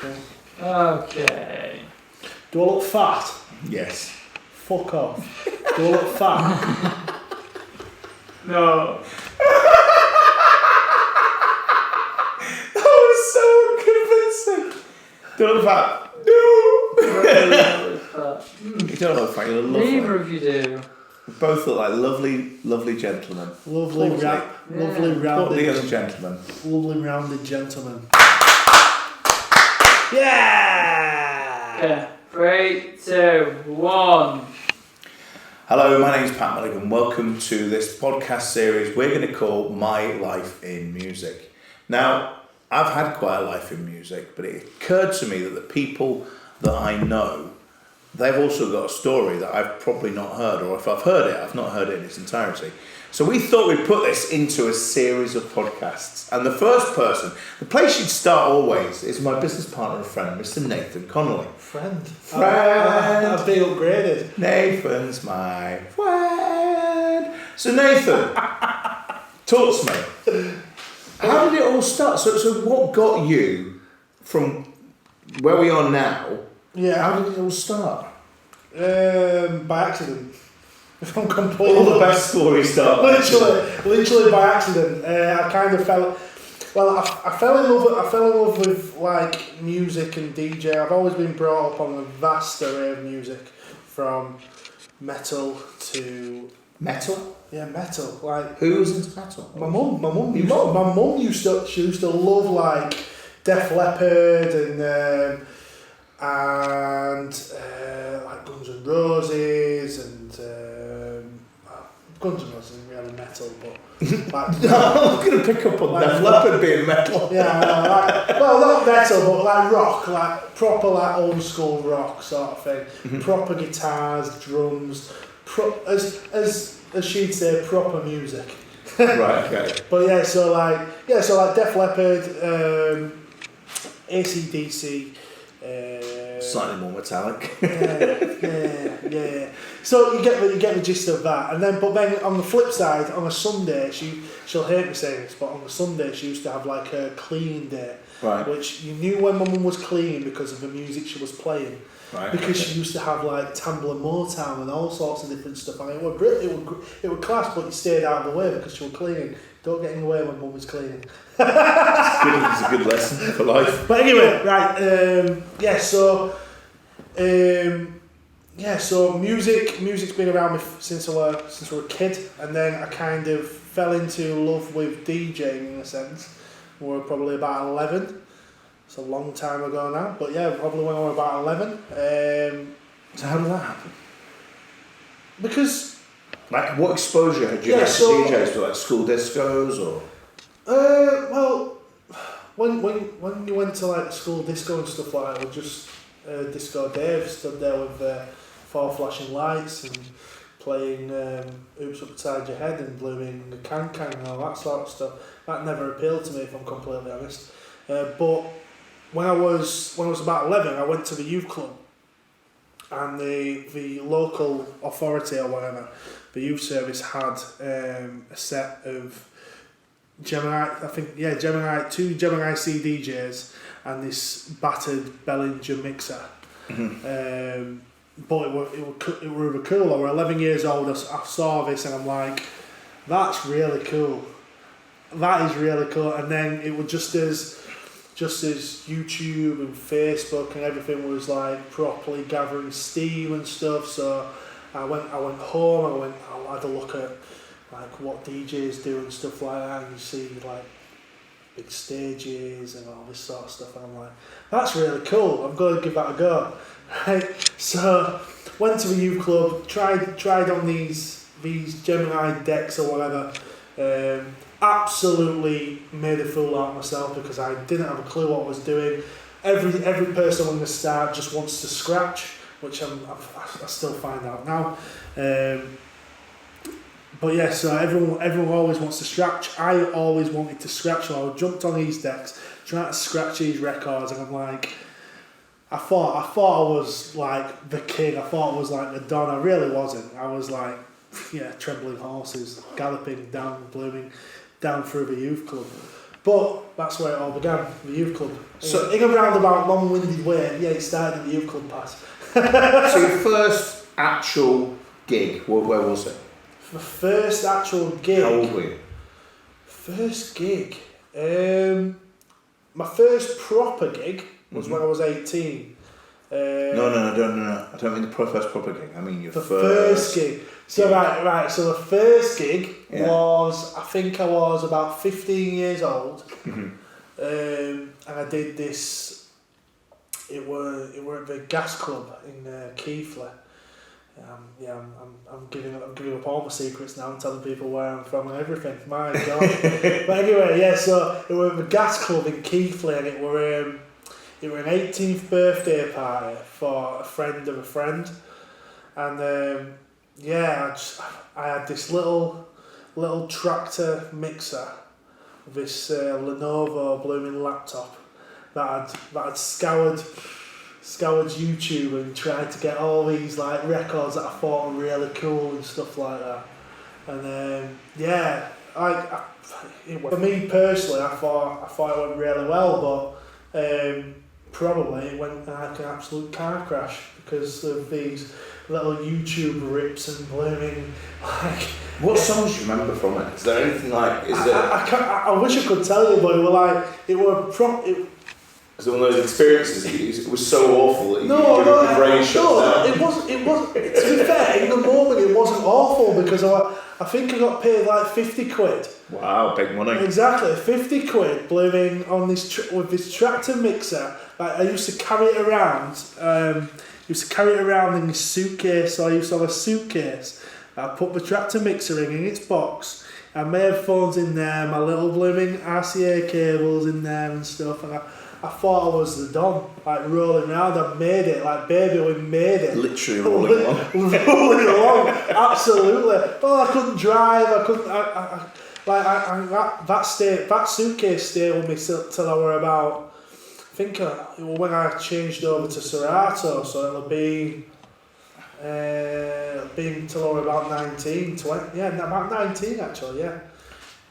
Okay. Do I look fat? Yes. Fuck off. Do I look fat? No. That was so convincing. Do I look fat? No. You don't look fat, you look lovely. Neither of you do. Both look like lovely gentlemen. Lovely rounded gentlemen. Lovely rounded gentlemen. Yeah! Okay. 3, 2, 1. Hello, my name's Pat Mulligan. Welcome to this podcast series we're going to call My Life in Music. Now, I've had quite a life in music, but it occurred to me that the people that I know, they've also got a story that I've probably not heard, or if I've heard it, I've not heard it in its entirety. So we thought we'd put this into a series of podcasts. And the first person, the place you'd start always, is my business partner and friend, Mr. Nathan Connelly. Friend. I've been upgraded. Nathan's my friend. So Nathan, talk to me. How did it all start? So what got you from where we are now? Yeah. How did it all start? By accident. If I'm completely All the best stories start. literally by accident. I kind of fell. Well, I fell in love with like music and DJ. I've always been brought up on a vast array of music, from metal to Metal? Yeah, metal. Like who was into metal? My mum used to love like Def Leppard and like Guns N' Roses and Guns N' Roses isn't really metal, but like, no, I'm going to pick up on like, Def Leppard being metal. Yeah, well, not metal, but like rock, like proper like old school rock sort of thing. Mm-hmm. Proper guitars, drums, as she'd say, proper music. Right, okay. But so like Def Leppard, AC/DC. Slightly more metallic. yeah. So you get the gist of that, but then on the flip side, on a Sunday, she'll hate me saying this, but on a Sunday she used to have like her clean day, right? Which you knew when my mum was cleaning because of the music she was playing, right? Because she used to have like Tambla Motown and all sorts of different stuff. And it was class, but you stayed out of the way because she was cleaning. Don't get in the way when mum was cleaning. It's a good lesson for life. But anyway, right, so music's been around me since I was a kid, and then I kind of fell into love with DJing in a sense. We were probably about 11. It's a long time ago now, but yeah, probably when I was about 11. So how did that happen? Because like, what exposure had you had to DJs? Like school discos or? Well, when you went to like school disco and stuff like that, it was just Disco Dave stood there with 4 flashing lights and playing Oops Upside Your Head and blowing the can and all that sort of stuff. That never appealed to me, if I'm completely honest. But when I was about 11, I went to the youth club, and the local authority or whatever, the youth service had a set of Gemini, two Gemini CDJs and this battered Bellinger mixer. Mm-hmm. But it were really cool. I was 11 years old. I saw this and I'm like, that's really cool. That is really cool. And then it was just as YouTube and Facebook and everything was like properly gathering steam and stuff. So I went home. I had a look at like what DJs do and stuff like that, and you see like big stages and all this sort of stuff, and I'm like, that's really cool, I'm going to give that a go. Right, so went to the youth club, tried on these Gemini decks or whatever, absolutely made a fool out of myself because I didn't have a clue what I was doing. Every person on the start just wants to scratch, which I still find out now. But yeah, so everyone always wants to scratch. I always wanted to scratch, so I jumped on these decks, trying to scratch these records, and I'm like, I thought I was like the king. I thought I was like the Don. I really wasn't. I was like, trembling horses galloping down through the youth club. But that's where it all began, the youth club. So- in a roundabout, long-winded way, yeah, it started at the youth club pass. So your first actual gig, where was it? The first actual gig. How old were you? First gig. My first proper gig was when I was 18. No. I don't mean the first proper gig. I mean your The first first gig. So right. So the first gig Yeah. was, I think I was about 15 years old, Mhm. and I did this. It were at the Gas Club in Keighley. I'm giving up all my secrets now and telling people where I'm from and everything. My God. But anyway, yeah. So it was the Gas Club in Keighley, and it were an 18th birthday party for a friend of a friend, and I had this little tractor mixer, this Lenovo blooming laptop that I'd scoured YouTube and tried to get all these like records that I thought were really cool and stuff like that. And for me personally, I thought it went really well, but probably it went like an absolute car crash because of these little YouTube rips and blooming like. What songs do you remember from it? Is there anything like? I wish I could tell you, but it were. Is it one of those experiences? It was so awful that No, brain shuts down. it wasn't. To be fair, in the moment it wasn't awful because I think I got paid like 50 quid. Wow, big money. Exactly, 50 quid blooming on this with this tractor mixer. Like I used to carry it around. In this suitcase. So I used to have a suitcase. I put the tractor mixer in its box. I had my headphones in there, my little blooming RCA cables in there and stuff, and I thought I was the Don, like rolling around. I made it, like baby, we made it. Literally rolling along. Rolling along, absolutely. But I couldn't drive. I couldn't. That suitcase stayed with me till I were about. I think when I changed over to Serato, so it'll be till I were about 19, 20. Yeah, about 19 actually. Yeah.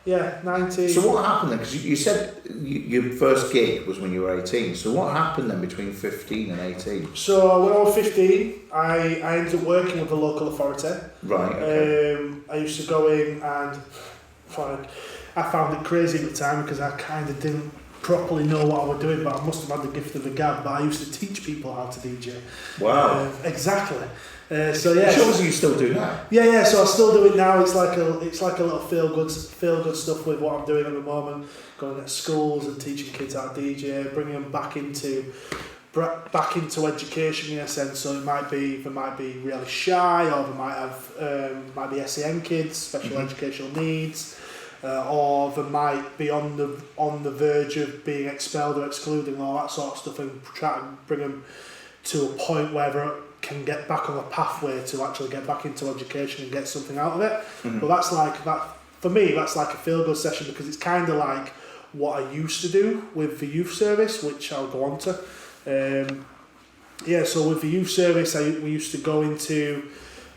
Yeah, 19. So what happened then? Because you said your first gig was when you were 18. So what happened then between 15 and 18? So when I was 15, I ended up working with the local authority. Right. Okay. I used to go in and I found it crazy at the time because I kind of didn't properly know what I was doing, but I must have had the gift of the gab. But I used to teach people how to DJ. Wow. Exactly. So yeah. Which obviously you still do now. Yeah. So I still do it now. It's like a little feel good stuff with what I'm doing at the moment. Going to schools and teaching kids how to DJ, bringing them back into education in a sense. So they might be really shy, or they might be SEN kids, special educational needs, or they might be on the verge of being expelled or excluded and all that sort of stuff, and try to bring them to a point where they can get back on a pathway to actually get back into education and get something out of it. Mm-hmm. But that's like that for me. That's like a feel good session because it's kind of like what I used to do with the youth service, which I'll go on to. So with the youth service, we used to go into.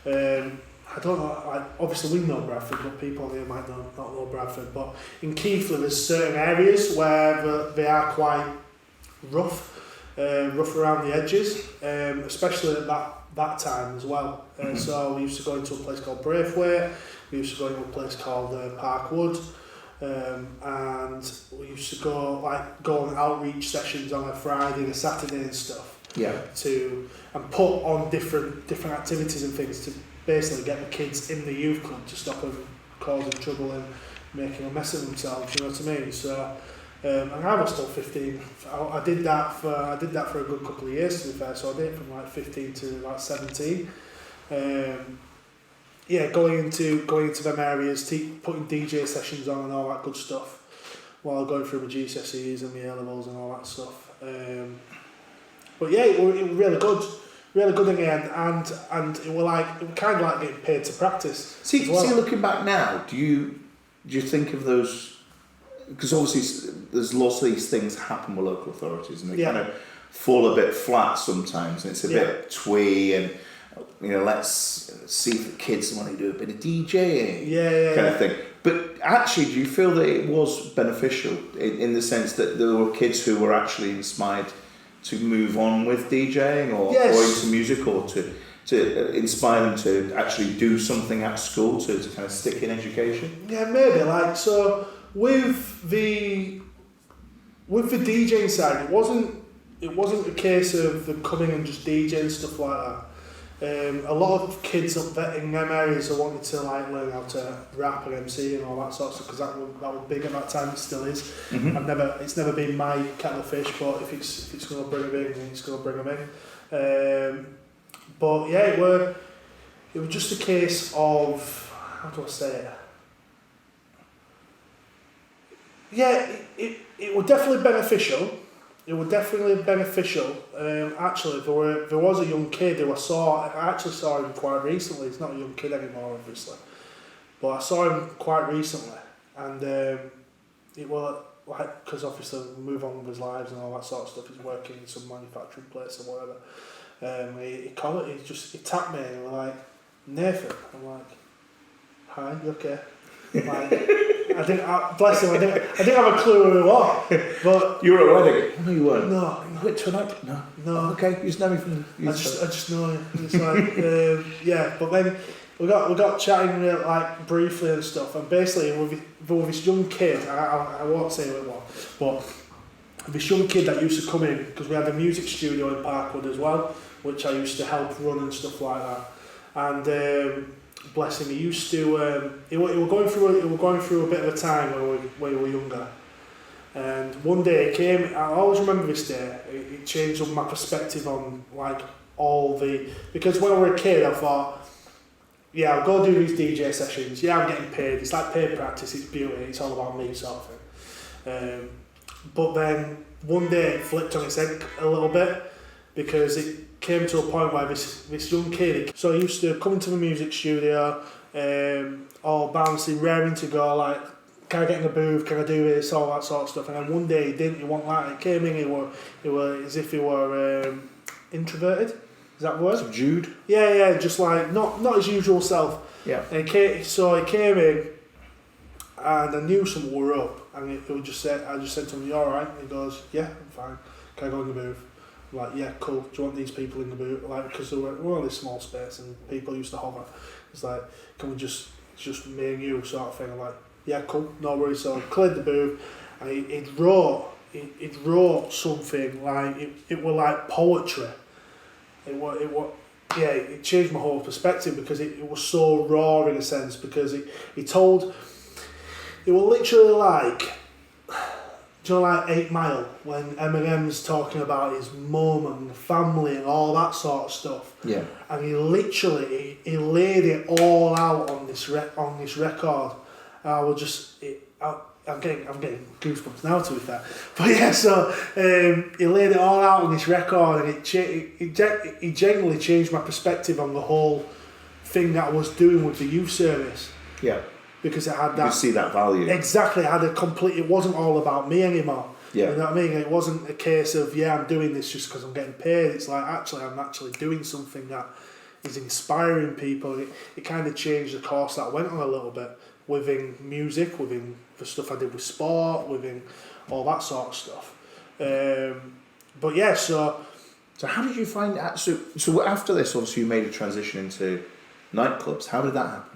I don't know. Obviously, we know Bradford, but people here might not know Bradford. But in Keighley, there's certain areas where they are quite rough around the edges, especially at that time as well. So we used to go into a place called Braithwaite. We used to go into a place called Parkwood, and we used to go on outreach sessions on a Friday and a Saturday and stuff. Yeah. And put on different activities and things to basically get the kids in the youth club to stop them causing trouble and making a mess of themselves. You know what I mean? So. And I was still 15. I did that for a good couple of years, to be fair. So I did it from like 15 to like 17. Going into them areas, putting DJ sessions on and all that good stuff, while going through my GCSEs and my A levels and all that stuff. But yeah, it was really good in the end, and it was kind of like getting paid to practice. See, looking back now, do you think of those? Because obviously there's lots of these things happen with local authorities and they kind of fall a bit flat sometimes, and it's a bit twee, and let's see if the kids want to do a bit of DJing kind of thing. But actually, do you feel that it was beneficial in the sense that there were kids who were actually inspired to move on with DJing or into music, or to inspire them to actually do something at school to kind of stick in education? Yeah, maybe. Like, so with the DJing side, it wasn't a case of them coming and just DJing stuff like that. A lot of kids up there in them areas are wanting to like learn how to rap and MC and all that sort of stuff, because that was big at that time. It still is. Mm-hmm. It's never been my kettle of fish, but if it's going to bring them in, then it's going to bring them in. But yeah, it was just a case of, how do I say it? Yeah, it was definitely beneficial. It was definitely beneficial. Actually, there was a young kid who I actually saw him quite recently. He's not a young kid anymore, obviously, but I saw him quite recently, and it was like, because obviously we move on with his lives and all that sort of stuff. He's working in some manufacturing place or whatever. He tapped me and he was like, "Nathan." I'm like, "Hi, you okay?" Like, bless him, I didn't have a clue who he was. But you were at a wedding? No, you weren't. No. You went to a night? No. No. Oh, okay, you just know me from... I just know him. It's like, yeah, but then we got chatting like briefly and stuff, and basically with this young kid, I won't say who it was, but this young kid that used to come in, because we had a music studio in Parkwood as well, which I used to help run and stuff like that, and bless him, he used to he were going through a bit of a time when we were younger, and one day it came. I always remember this day. It changed up my perspective on like because when I was a kid I thought, yeah, I'll go do these DJ sessions, yeah, I'm getting paid, it's like paid practice, it's beauty, it's all about me sort of thing. But then one day it flipped on its head a little bit, because it came to a point where this young kid, so he used to come into the music studio, all bouncy, raring to go, like, can I get in the booth, can I do this, all that sort of stuff. And then one day he didn't, he wasn't like it. He came in, he were as if he were introverted, is that the word? Subdued? Yeah, just like, not his usual self. Yeah. And he came in, and I knew something were up, and I just said to him, "You alright?" And he goes, "Yeah, I'm fine. Can I go in the booth?" I'm like, "Yeah, cool. Do you want these people in the booth?" Like, because we're only small space and people used to hover. It's like, "Can we just me and you," sort of thing. I'm like, "Yeah, cool, no worries." So I cleared the booth, and it wrote something like it were like poetry. It changed my whole perspective, because it was so raw in a sense, because it was literally like, do you know, like 8 Mile, when Eminem's talking about his mum and family and all that sort of stuff. Yeah. And he literally he laid it all out on this record. I was just I'm getting goosebumps now, to be fair. But yeah, so he laid it all out on this record, and it genuinely changed my perspective on the whole thing that I was doing with the youth service. Yeah. Because it had that... You see that value. Exactly, it wasn't all about me anymore. Yeah. You know what I mean? It wasn't a case of, yeah, I'm doing this just because I'm getting paid. It's like, actually, I'm actually doing something that is inspiring people. It kind of changed the course that I went on a little bit, within music, within the stuff I did with sport, within all that sort of stuff. But yeah, so how did you find that? So after this, obviously, you made a transition into nightclubs. How did that happen?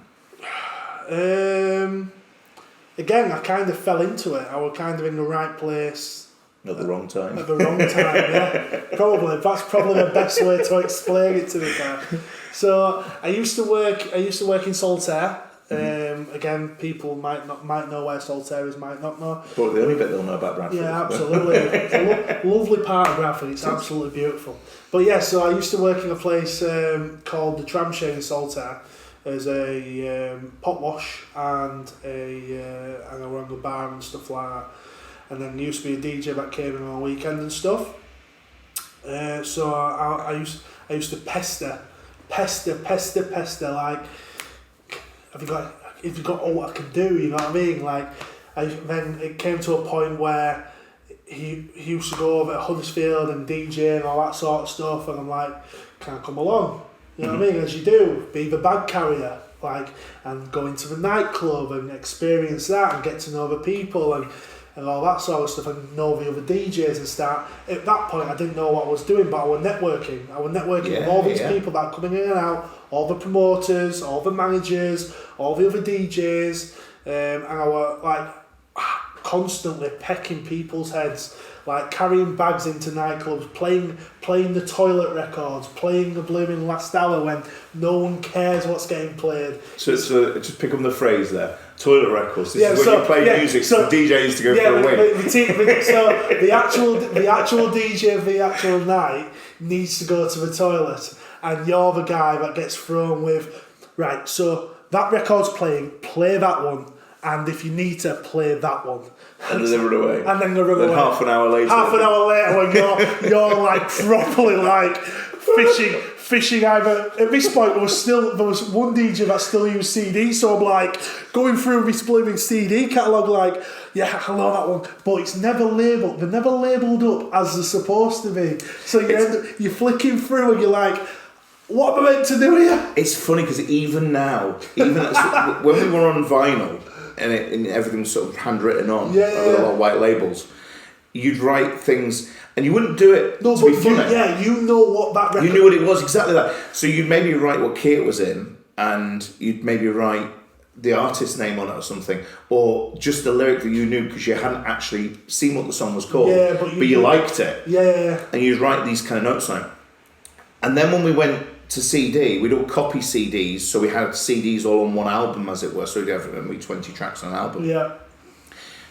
Again, I kind of fell into it. I was kind of in the right place at the wrong time. At the wrong time, yeah. Probably. That's probably the best way to explain it, to be fair. So I used to work in Saltaire. Again, people might know where Saltaire is, might not know. But the only bit they'll know about Bradford. Yeah, absolutely. It's a lovely part of Bradford. It's absolutely beautiful. But yeah, so I used to work in a place called the Tramshed in Saltaire as a pot wash, and I ran the bar and stuff like that. And then there used to be a DJ that came in on a weekend and stuff. So I used to pester, like, have you got all I can do, you know what I mean? Like, then it came to a point where he used to go over at Huddersfield and DJ and all that sort of stuff, and I'm like, can I come along? You know what I mean? As you do, be the bag carrier. and go into the nightclub and experience that and get to know the people and all that sort of stuff and know the other DJs and start. At that point, I didn't know what I was doing, but I was networking. With all these people that are coming in and out, all the promoters, all the managers, all the other DJs, and I was like constantly pecking people's heads, like carrying bags into nightclubs, playing the toilet records, playing the blooming last hour when no one cares what's getting played. So just pick up the phrase there. Toilet records. This is when you play music. So the DJ used to go for a win. So the actual DJ of the actual night needs to go to the toilet, and you're the guy that gets thrown with, right, so that record's playing, play that one, and if you need to, play that one. And then they run away. And then they run away. Half an hour later when you're like properly like fishing either. At this point there was one DJ that still used CD, so I'm like going through this blooming CD catalogue like, yeah, I know that one, but it's never labelled. They're never labelled up as they're supposed to be. So you're flicking through and you're like, what am I meant to do here? It's funny because even now, when we were on vinyl and everything was sort of handwritten on with a lot of white labels, you'd write things and you wouldn't do it to be funny. You know what that record... You knew what it was, exactly that. So you'd maybe write what key it was in, and you'd maybe write the artist's name on it or something, or just the lyric that you knew because you hadn't actually seen what the song was called, but you liked it. Yeah. And you'd write these kind of notes on it. And then when we went to CD, we'd all copy CDs, so we had CDs all on one album, as it were, so we'd have 20 tracks on an album. Yeah.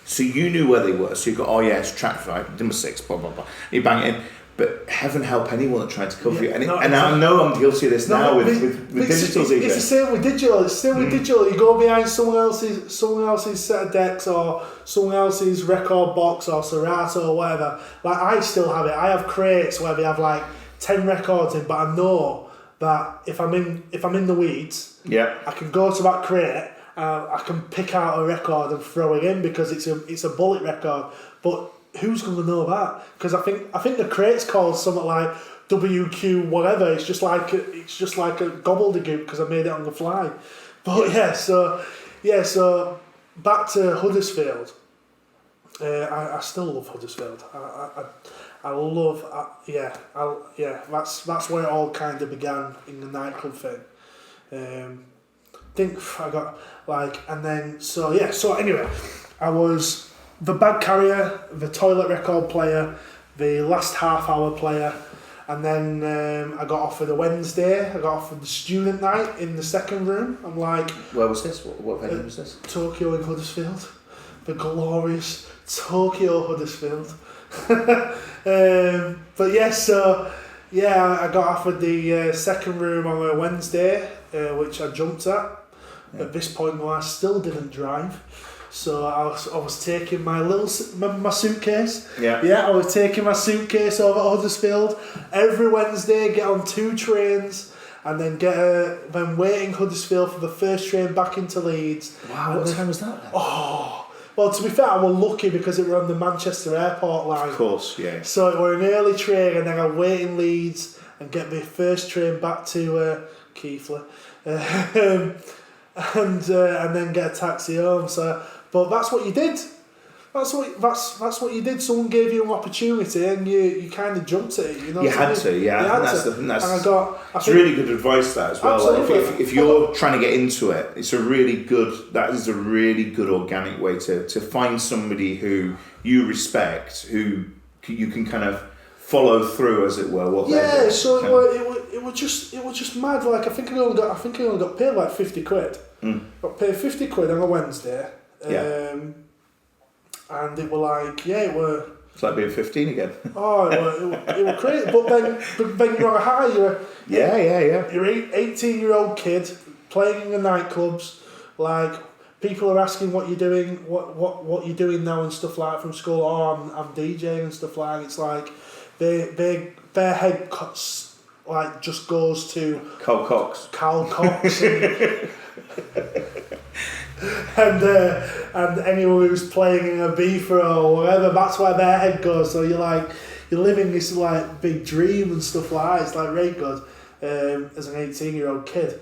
So you knew where they were, so you go, oh yeah, it's track 5, number 6, blah, blah, blah. You bang it in, but heaven help anyone that tried to cover you. And I know I'm guilty of this now with digital DJs. It's the same with digital. You go behind someone else's set of decks or someone else's record box or Serato or whatever. Like I still have it. I have crates where they have like 10 records in, but I know that if I'm in the weeds, I can go to that crate. I can pick out a record and throw it in because it's a bullet record. But who's going to know that? Because I think the crate's called something like WQ whatever. It's just like a gobbledygook because I made it on the fly. But so back to Huddersfield. I still love Huddersfield. I love that's where it all kind of began in the nightclub thing. Anyway, I was the bag carrier, the toilet record player, the last half hour player, and then I got offered a Wednesday. I got offered the student night in the second room. I'm like, where was this? What venue was this? Tokyo in Huddersfield, the glorious Tokyo Huddersfield. I got offered the second room on a Wednesday, which I jumped at. Yeah. At this point, I still didn't drive, so I was taking my my suitcase. I was taking my suitcase over to Huddersfield every Wednesday. Get on 2 trains and then then wait in Huddersfield for the first train back into Leeds. Wow, what time was that then? Well, to be fair, I was lucky because it were on the Manchester Airport line. Of course, yeah. So it were an early train, and then I wait in Leeds and get the first train back to Keighley. And then get a taxi home. So, but that's what you did. That's what you did. Someone gave you an opportunity, and you kind of jumped at it. You know. You had to, yeah. It's really good advice that as well. Absolutely. Like if you're trying to get into it, that is a really good organic way to find somebody who you respect, who you can kind of follow through, as it were. It was just mad. Like I think I only got paid like 50 quid. Got paid 50 quid on a Wednesday. And it were like, it were... It's like being 15 again. It were crazy. But then you're on a high. You're an 18-year-old kid playing in the nightclubs. Like, people are asking what you're doing, what you're doing now and stuff like from school. I'm DJing and stuff like. It's like their head cuts, like just goes to Carl Cox and anyone who's playing in a beefer or whatever, that's where their head goes. So you're living this like big dream and stuff like that. It's like very good as an 18-year-old kid.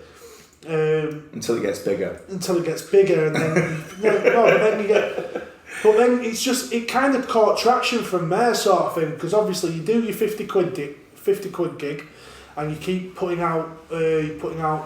Until it gets bigger. Until it gets bigger, and then but then you get. But then it kind of caught traction from there, sort of thing, because obviously you do your 50 quid gig, and you keep putting out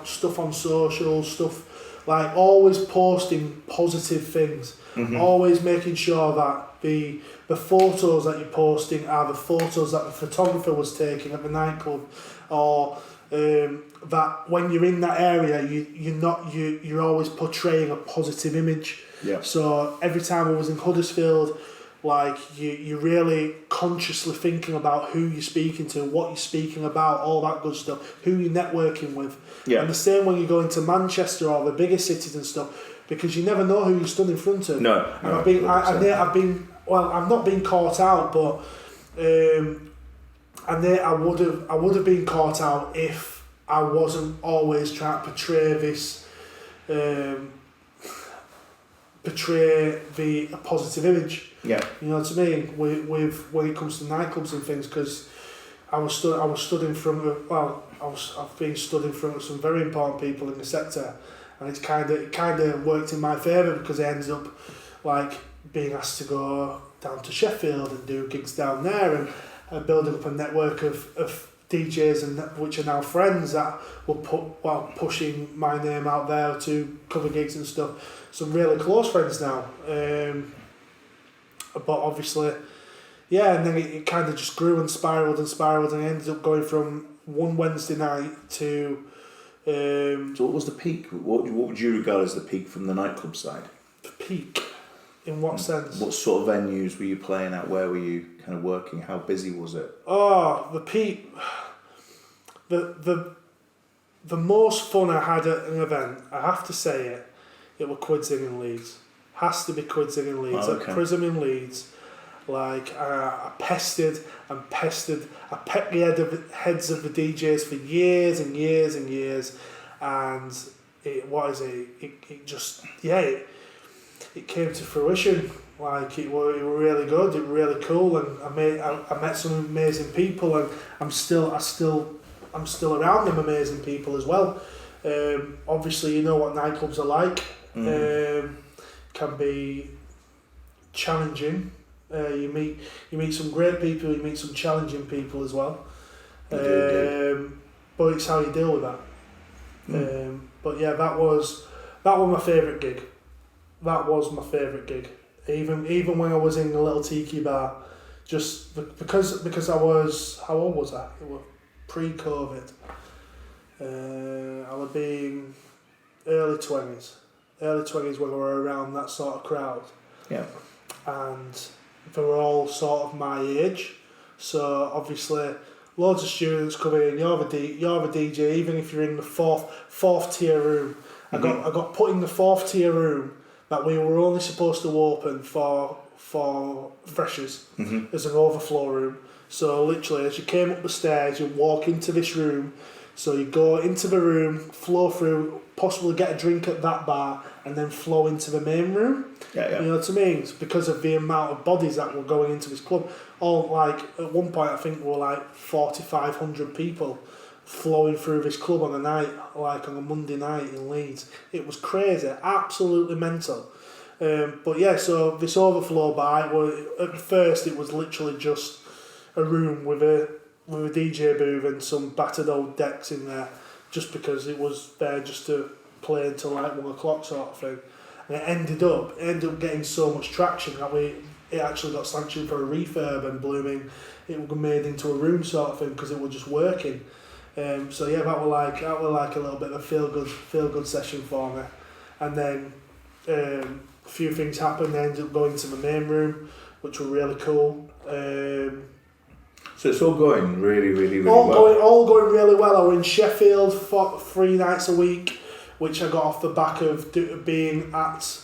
stuff on social, stuff like always posting positive things, always making sure that the photos that you're posting are the photos that the photographer was taking at the nightclub, or that when you're in that area you're always portraying a positive image. Yeah. So every time I was in Huddersfield, like you're really consciously thinking about who you're speaking to, what you're speaking about, all that good stuff, who you're networking with. Yeah. And the same when you go into Manchester or the bigger cities and stuff, because you never know who you stood in front of. No. And I've not been caught out, but I would have been caught out if I wasn't always trying to portray this. Portray a positive image. Yeah. You know what I mean? With when it comes to nightclubs and things, because I've been stood in front of some very important people in the sector, and it kind of worked in my favour, because I ended up like being asked to go down to Sheffield and do gigs down there, and building up a network of DJs and which are now friends that were pushing my name out there to cover gigs and stuff. Some really close friends now, but obviously, yeah. And then it kind of just grew and spiraled, and I ended up going from one Wednesday night to. So what was the peak? What would you regard as the peak from the nightclub side? The peak, in what sense? What sort of venues were you playing at? Where were you kind of working? How busy was it? Oh, the peak. The most fun I had at an event, I have to say it. It were Quidsing in Leeds. Has to be Quidsing in Leeds. Oh, okay. At Prism in Leeds. Like, I pestered. I pecked the heads of the DJs for years and years and years. And it came to fruition. Like, it were really good, it were really cool, and I met some amazing people, and I'm still around them amazing people as well. Obviously, you know what nightclubs are like. Can be challenging. You meet some great people. You meet some challenging people as well. But it's how you deal with that. But yeah, that was my favourite gig. That was my favourite gig. Even when I was in the little tiki bar, just because I was, how old was I? It was pre-COVID. I would be in early 20s when we were around that sort of crowd. Yeah. And they were all sort of my age, so obviously loads of students coming in. You're the DJ, even if you're in the fourth tier room. I got put in the fourth tier room that we were only supposed to open for freshers as an overflow room. So literally, as you came up the stairs, you walk into this room. So you go into the room, flow through, possibly get a drink at that bar, and then flow into the main room. Yeah. You know what I mean? It's because of the amount of bodies that were going into this club. All like at one point, I think there were like 4,500 people flowing through this club on a night, like on a Monday night in Leeds. It was crazy, absolutely mental. But yeah, so this overflow bar, at first it was literally just a room with a DJ booth and some battered old decks in there, just because it was there just to play until like 1 o'clock sort of thing. And it ended up getting so much traction that it actually got sanctioned for a refurb, and blooming it was made into a room sort of thing because it was just working. So yeah, that were like a little bit of a feel good session for me. And then a few things happened. I ended up going to the main room, which were really cool. So it's all going really well. All going really well. I was in Sheffield for 3 nights a week, which I got off the back of being at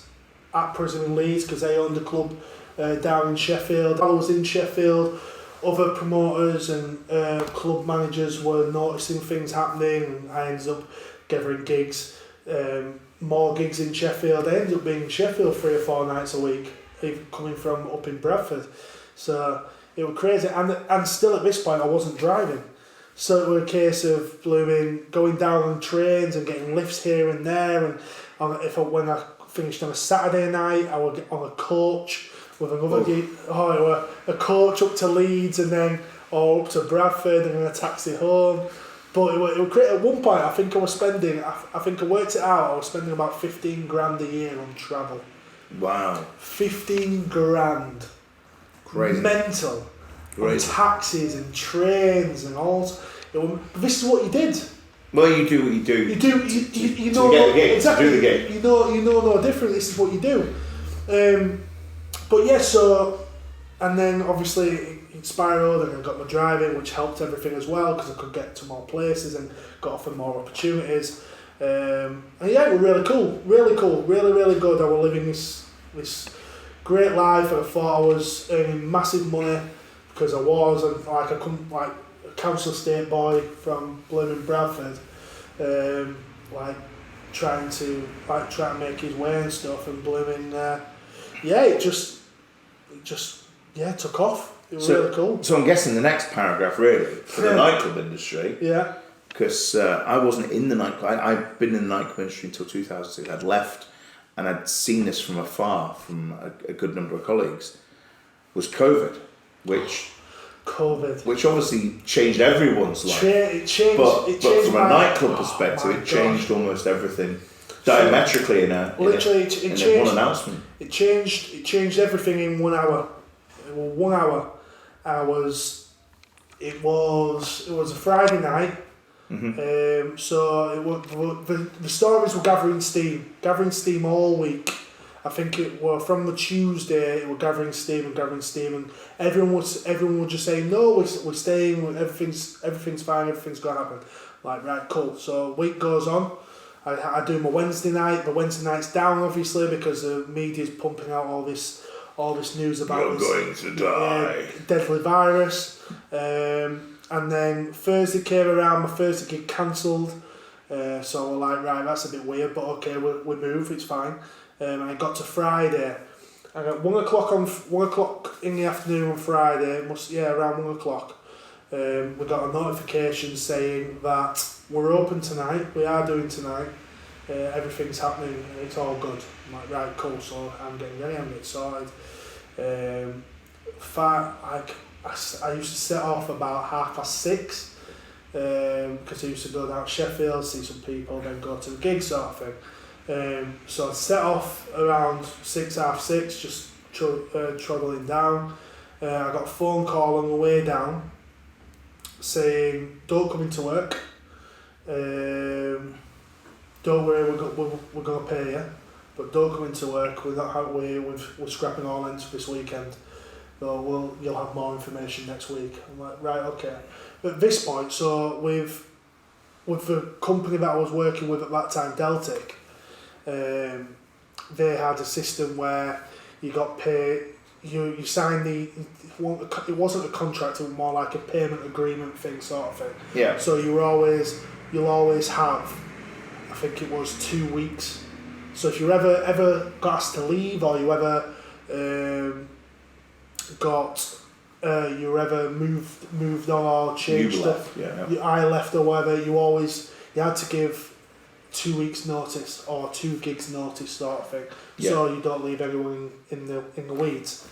Prism in Leeds, because they owned a club down in Sheffield. I was in Sheffield. Other promoters and club managers were noticing things happening, and I ended up gathering gigs, more gigs in Sheffield. I ended up being in Sheffield 3 or 4 nights a week, even coming from up in Bradford. So it was crazy, and still at this point I wasn't driving. So it was a case of going down on trains and getting lifts here and there. And when I finished on a Saturday night, I would get on a coach with another gig. It was a coach up to Leeds and then up to Bradford and then a taxi home. But it was great. At one point, I think I worked it out, I was spending about 15 grand a year on travel. Wow. 15 grand. Crazy. Mental. Crazy. On taxis and trains and all. This is what you did. Well, you do what you do. You know get the gig, exactly. to do the gig. You know no different. This is what you do. But yeah, so and then obviously it spiraled, and I got my driving, which helped everything as well because I could get to more places and got offered more opportunities. And yeah, it was really cool, really good. I was living this great life, and I thought I was earning massive money because I was, and I couldn't a council estate boy from blooming Bradford, trying to make his way and stuff, and blooming it just took off. It was really cool. So I'm guessing the next paragraph really for the nightclub industry. Yeah. Because I wasn't in the nightclub. I'd been in the nightclub industry until 2006. I'd left, and I'd seen this from afar from a good number of colleagues. Was COVID, which obviously changed everyone's life. It changed. But from a nightclub perspective, it changed almost everything diametrically in one announcement. It changed everything in 1 hour. Well, 1 hour. It was a Friday night. Mm-hmm. So the stories were gathering steam all week. I think it were from the Tuesday. It was gathering steam, and everyone was just saying no, we're staying. Everything's fine. Everything's gonna happen. Like, right, cool. So week goes on. I do my Wednesday night. The Wednesday night's down obviously because the media's pumping out all this news about You're going to die. Deadly virus. And then Thursday came around, my Thursday gig cancelled. So we're like, right, that's a bit weird, but okay, we move, it's fine. And I got to Friday. And at 1 o'clock in the afternoon on Friday, around 1 o'clock, we got a notification saying that we're open tonight, we are doing tonight, everything's happening, it's all good. I'm like, right, cool, so I'm getting ready, I'm getting sorted. I used to set off about 6:30 because I used to go down to Sheffield, see some people, then go to the gig sort of thing. So I set off around 6:30, just travelling down. I got a phone call on the way down saying, don't come into work, don't worry, we're going to pay you, but don't come into work, we're scrapping all ends for this weekend. So you'll have more information next week. I'm like, right, okay. At this point, so with the company that I was working with at that time, Deltic, they had a system where you got paid. You signed it wasn't a contract; it was more like a payment agreement thing, sort of thing. Yeah. So you'll always have, I think it was 2 weeks. So if you ever got asked to leave, or you ever you ever moved on or changed I left or whatever, you had to give 2 weeks notice or 2 gigs notice sort of thing, so you don't leave anyone in the weeds.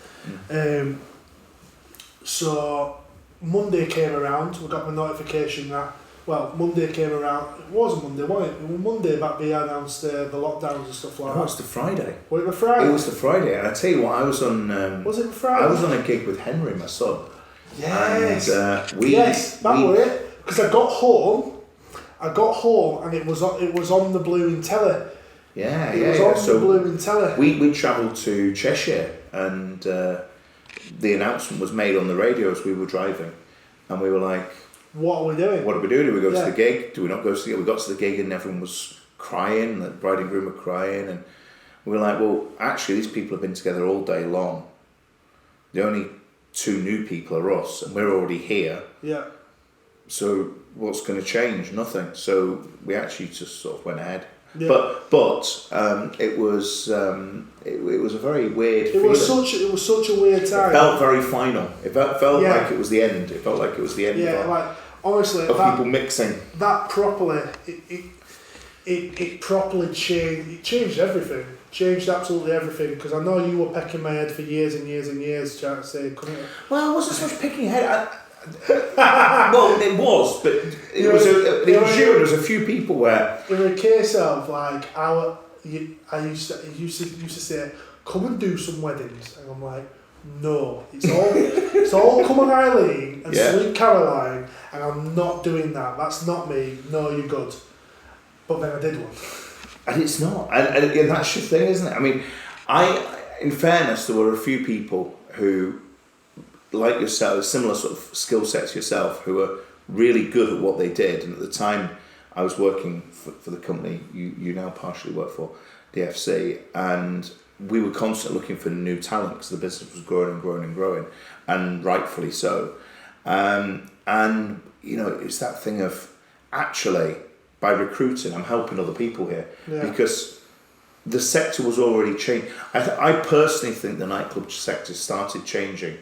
So Monday came around, we got the notification that, Monday came around, it wasn't Monday, was it? It was Monday that they announced the lockdowns and stuff like that. It was the Friday. Was it the Friday? It was the Friday, and I tell you what, I was on... was it the Friday? I was on a gig with Henry, my son. Yes. And, that was it. Because I got home and it was on the blooming telly. It was on the blooming telly. We travelled to Cheshire, and the announcement was made on the radio as we were driving, and we were like, what are we doing? What do we do? Do we go to the gig? Do we not go to the gig? We got to the gig and everyone was crying, the bride and groom were crying, and we were like, well, actually these people have been together all day long. The only 2 new people are us, and we're already here. Yeah. So what's going to change? Nothing. So we actually just sort of went ahead. Yeah. But it was a very weird feeling. It was such a weird time. It felt very final. It felt like it was the end. It felt like it was the end. Yeah, like honestly, of people mixing. That properly, it properly changed. It changed everything. Changed absolutely everything. Because I know you were pecking my head for years and years and years, trying to say, "Come here." Well, it wasn't so much picking your head. Well, it was, but it was a few people where. It was a case of like I used to say, "Come and do some weddings," and I'm like, "No, it's all come on Eileen and Sweet Caroline, and I'm not doing that. That's not me. No, you're good." But then I did one. And it's not, and that's your thing, isn't it? I mean, in fairness, there were a few people who, like yourself, similar sort of skill sets to yourself, who were really good at what they did. And at the time, I was working for the company you now partially work for, DFC, and we were constantly looking for new talent because the business was growing and growing and growing, and rightfully so. And it's that thing of actually, by recruiting, I'm helping other people here because the sector was already changing. I personally think the nightclub sector started changing.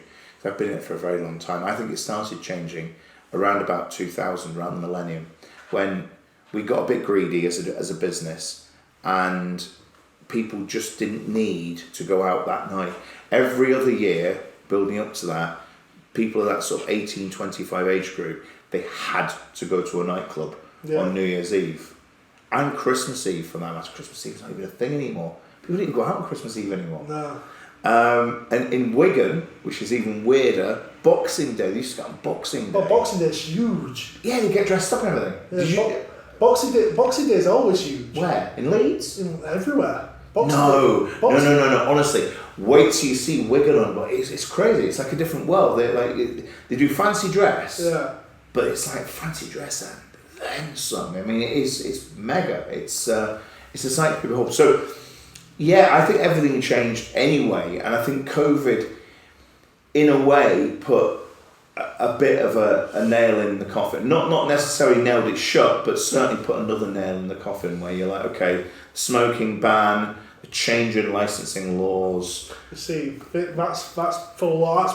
I've been in it for a very long time. I think it started changing around about 2000, around the millennium, when we got a bit greedy as a business, and people just didn't need to go out that night. Every other year, building up to that, people of that sort of 18, 25 age group, they had to go to a nightclub on New Year's Eve and Christmas Eve. For that matter, Christmas Eve's not even a thing anymore. People didn't go out on Christmas Eve anymore. No. And in Wigan, which is even weirder, Boxing Day. They used to go on Boxing Day. But Boxing Day's huge. Yeah, they get dressed up and everything. Yeah, Boxing Day is always huge. Where? In Leeds? Everywhere. No. Honestly, wait till you see Wigan on. But it's crazy. It's like a different world. They do fancy dress. Yeah. But it's like fancy dress and then some. I mean, it's mega. It's a sight to behold. So, yeah, I think everything changed anyway, and I think COVID, in a way, put a bit of a nail in the coffin. Not necessarily nailed it shut, but certainly put another nail in the coffin where you're like, okay, smoking ban, a change in licensing laws. You see, that's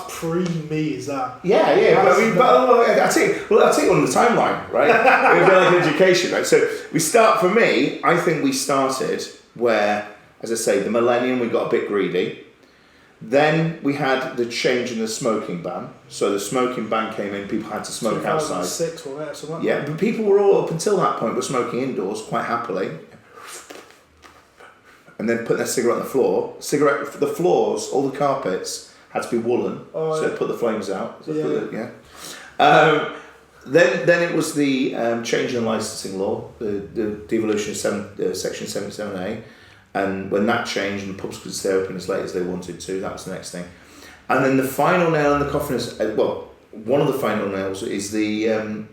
pre me, is that? Yeah. I'll take it on the timeline, right? It would be like education, right? So I think we started where, as I say, the millennium, we got a bit greedy. Then we had the change in the smoking ban. So the smoking ban came in, people had to smoke outside. 2006, wasn't it? Something like Yeah, but people were all, up until that point, were smoking indoors quite happily. And then putting their cigarette on the floor. The floors, all the carpets, had to be woolen, so it put the flames out. Then it was the change in licensing law, the devolution of Section 77A. And when that changed and the pubs could stay open as late as they wanted to, that was the next thing. And then the final nail in the coffin is, one of the final nails is the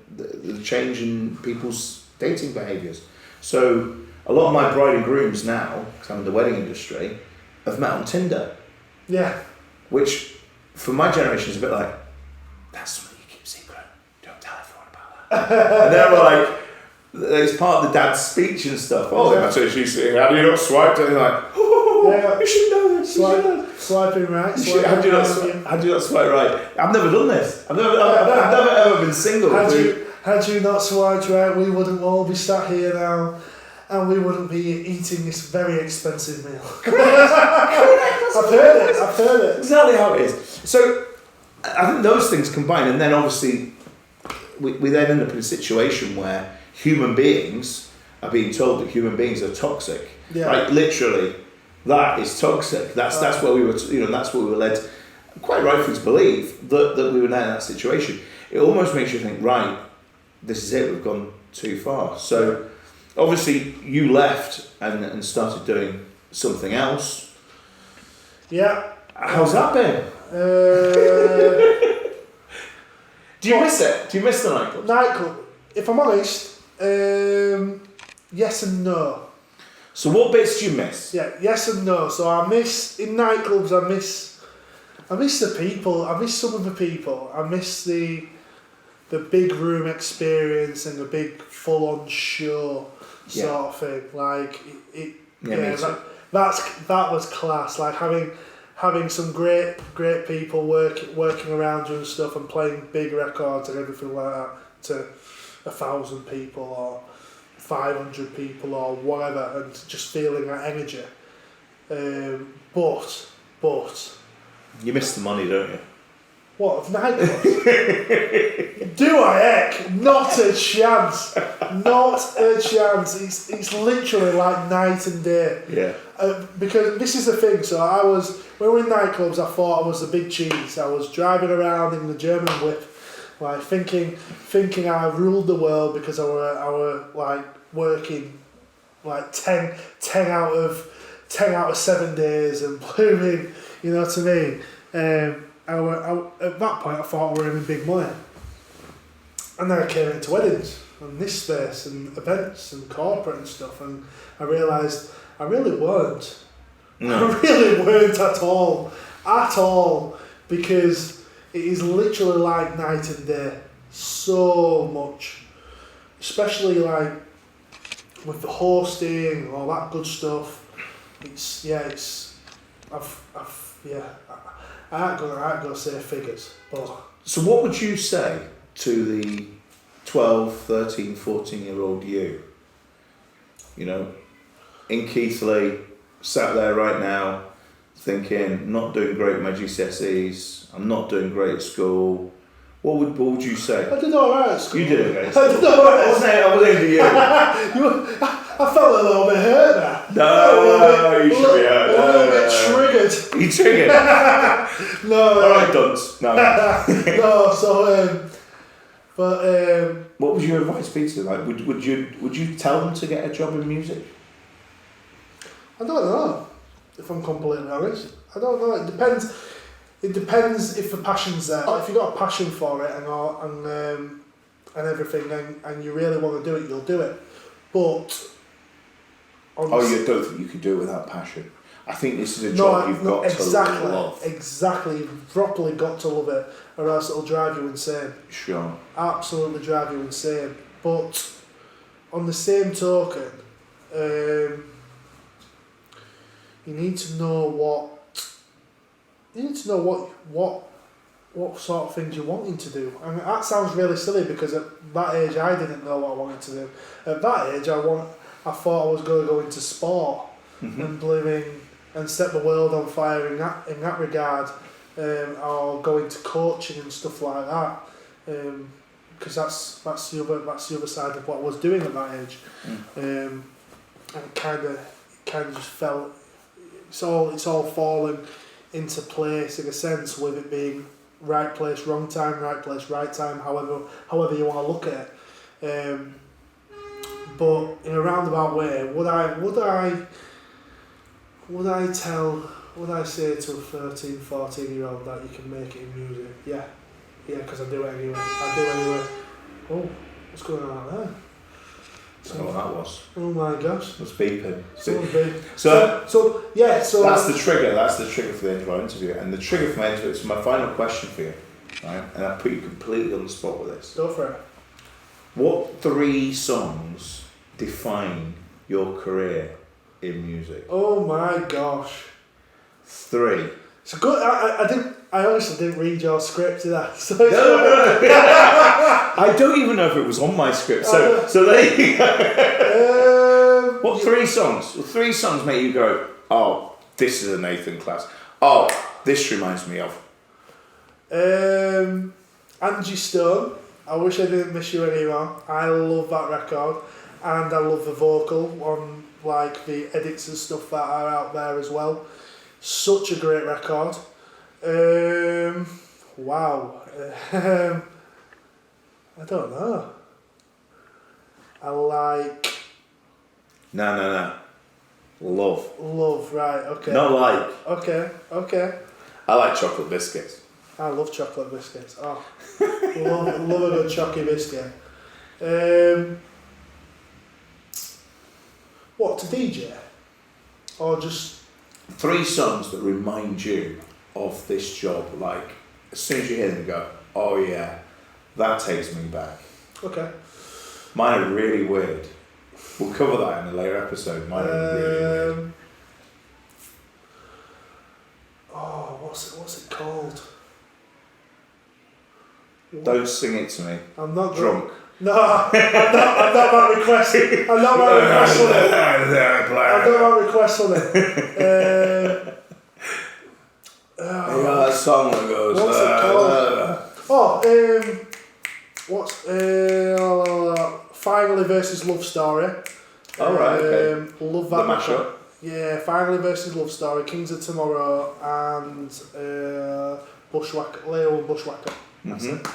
change in people's dating behaviours. So a lot of my bride and grooms now, because I'm in the wedding industry, have met on Tinder. Yeah. Which, for my generation, is a bit like, that's something you keep secret. Don't tell everyone about that. And they're like, it's part of the dad's speech and stuff. That's what she's saying. How do you not swipe? And you're like, you should know this. Swiping right. How do you not swipe right? I've never done this. I've never ever been single. Had you not swiped right, we wouldn't all be sat here now, and we wouldn't be eating this very expensive meal. I've heard it. Exactly how it is. So I think those things combine, and then obviously we then end up in a situation where human beings are being told that human beings are toxic. Yeah. Like literally, that is toxic. That's where we were. That's what we were led, quite rightfully, to believe that we were now in that situation. It almost makes you think, right, this is it. We've gone too far. So obviously, you left and started doing something else. Yeah. How's that been? Do you miss it? Do you miss the nightclub? Nightclub. If I'm honest, yes and no. So what bits do you miss? Yeah, yes and no. So I miss, in nightclubs, I miss the people. I miss some of the people. I miss the big room experience and the big full-on show sort of thing. Like that was class. Like having some great people working around you and stuff and playing big records and everything like that. to 1,000 people or 500 people or whatever, and just feeling that energy. But You miss the money, don't you? what, of nightclubs? Do I, heck? Not a chance. Not a chance. It's literally like night and day. Yeah. Because this is the thing, so when we were in nightclubs, I thought I was the big cheese. I was driving around in the German whip, like thinking I ruled the world because I were like working like 10 out of 7 days and blooming, you know what I mean? At that point I thought we were earning big money. And then I came into weddings and this space and events and corporate and stuff, and I realised I really weren't. No. I really weren't at all, because it is literally like night and day, so much, especially like with the hosting, all that good stuff. I ain't gonna say figures, but. So what would you say to the 12, 13, 14-year-old you? You know, in Keighley, sat there right now, thinking, not doing great at my GCSEs, I'm not doing great at school. What would you say? I did alright at school. You did okay. I did alright. I wasn't into you. I felt a little bit hurt there. No, you should be hurt. A little bit triggered. You triggered? No. Alright, dunce. No. No, so, but, What would your advice be to them? Like, would you tell them to get a job in music? I don't know, if I'm completely honest. I don't know. It depends if the passion's there. If you've got a passion for it and everything, and you really want to do it, you'll do it. But You don't think you could do it without passion? I think this is a job you've got to love. Exactly. You've properly got to love it, or else it'll drive you insane. Sure. Absolutely drive you insane. But on the same token, you need to know what sort of things you're wanting to do. And that sounds really silly because at that age I didn't know what I wanted to do. At that age I thought I was going to go into sport and set the world on fire in that regard, or go into coaching and stuff like that. Because that's the other side of what I was doing at that age. And it kind of just felt. It's all fallen into place in a sense, with it being right place, wrong time, right place, right time, however you want to look at it. But in a roundabout way, would I say to a 13, 14-year-old that you can make it in music? Yeah, because I do it anyway. Oh, what's going on out there? I don't know what that was. Oh my gosh. It was beeping. Someone's beeping. So that's the trigger. That's the trigger for the end of our interview. And the trigger for my interview is my final question for you. Right? And I put you completely on the spot with this. Go for it. What 3 songs define your career in music? Oh my gosh. 3. It's good. I honestly didn't read your script, did I? So No. I don't even know if it was on my script. So there you go. What 3 songs? What 3 songs make you go, oh, this is a Nathan class. Oh, this reminds me of. Angie Stone. I wish I didn't miss you anymore. I love that record, and I love the vocal on like the edits and stuff that are out there as well. Such a great record. Wow. I don't know. I like. No. Love. Love, right? Okay. Not like. Okay. I like chocolate biscuits. I love chocolate biscuits. Oh, love a good chocolate biscuit. What, to DJ? Or just 3 songs that remind you of this job. Like, as soon as you hear them, you go, oh yeah, that takes me back. Okay. Mine are really weird. We'll cover that in a later episode. Mine are really weird. Oh, what's it called? Don't sing it to me. I'm not Drunk. No, I'm not about request. I'm not about request on it. I'm not about request on it. You got that song that goes. What's it called? Finally versus Love Story. Oh, right, okay. Love The that. mashup. Yeah, Finally versus Love Story, Kings of Tomorrow, and Bushwhacker, Leo and Bushwhacker. That's it.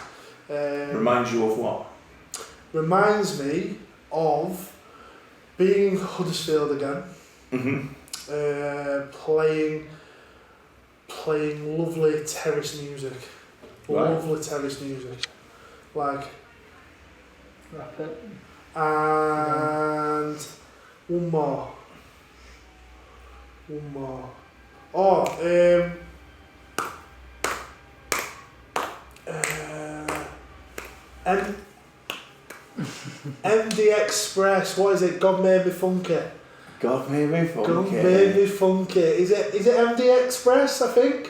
Reminds you of what? Reminds me of being in Huddersfield again. Mm-hmm. Playing lovely terrace music. Right. Lovely terrace music. Like, Wrap it. and one more. Oh, MD Express, what is it? God Made Me Funky. God made me funky. God Made Me Funky. Is it MD Express, I think?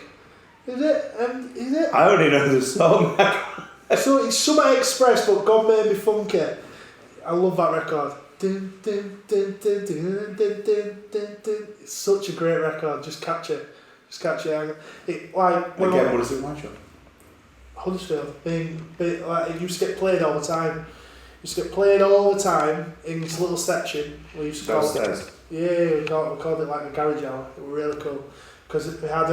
Is it? I only know the song. So it's Summer Express, but God Made Me Funky. I love that record. It's such a great record. Just catch it. It like when Again, what is it? Match up? Huddersfield, like it used to get played all the time. In this little section. We used to call Downstairs. we called it like a garage hour. It was really cool because it had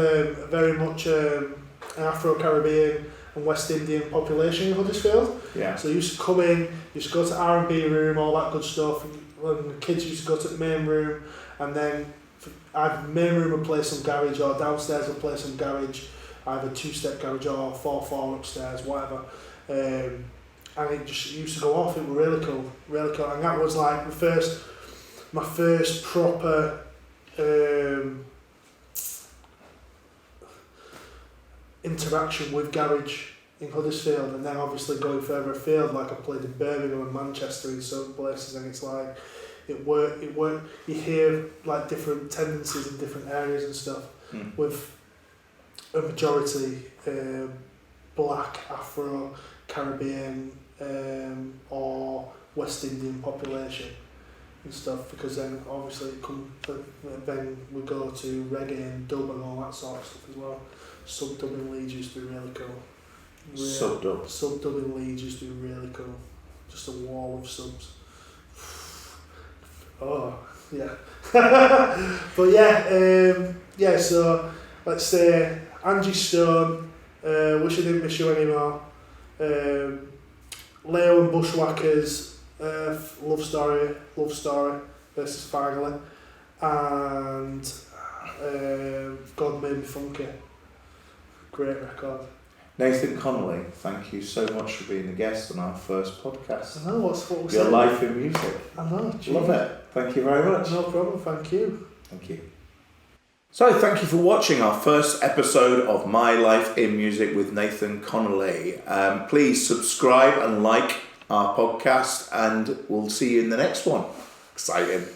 very much an Afro-Caribbean and West Indian population in Huddersfield. Yeah. So you used to come in, you used to go to R&B room, all that good stuff. And the kids used to go to the main room, and then either the main room would play some garage, or downstairs would play some garage, either two-step garage or 4/4 upstairs, whatever. And it just used to go off. It was really cool, and that was like my first proper interaction with garage in Huddersfield. And then obviously going further afield, like I played in Birmingham and Manchester in certain places, and it's like it worked. You hear like different tendencies in different areas and stuff, with a majority black, Afro, Caribbean, or West Indian population and stuff, because then obviously then we go to reggae and dub and all that sort of stuff as well. Sub-dubbing Leeds used to be really cool. Sub-dubbing Leeds used to be really cool. Just a wall of subs. Oh, yeah. But yeah, so let's say Angie Stone, Wish I Didn't Miss You Anymore, Leo and Bushwhackers, Love Story versus Finally, and God Made Me Funky. Great record. Nathan Connelly, thank you so much for being a guest on our first podcast. I know, what we Your said. life in music. I know. Geez. Love it. Thank you very much. No problem, thank you. Thank you. So, thank you for watching our first episode of My Life in Music with Nathan Connelly. Please subscribe and like our podcast, and we'll see you in the next one. Exciting.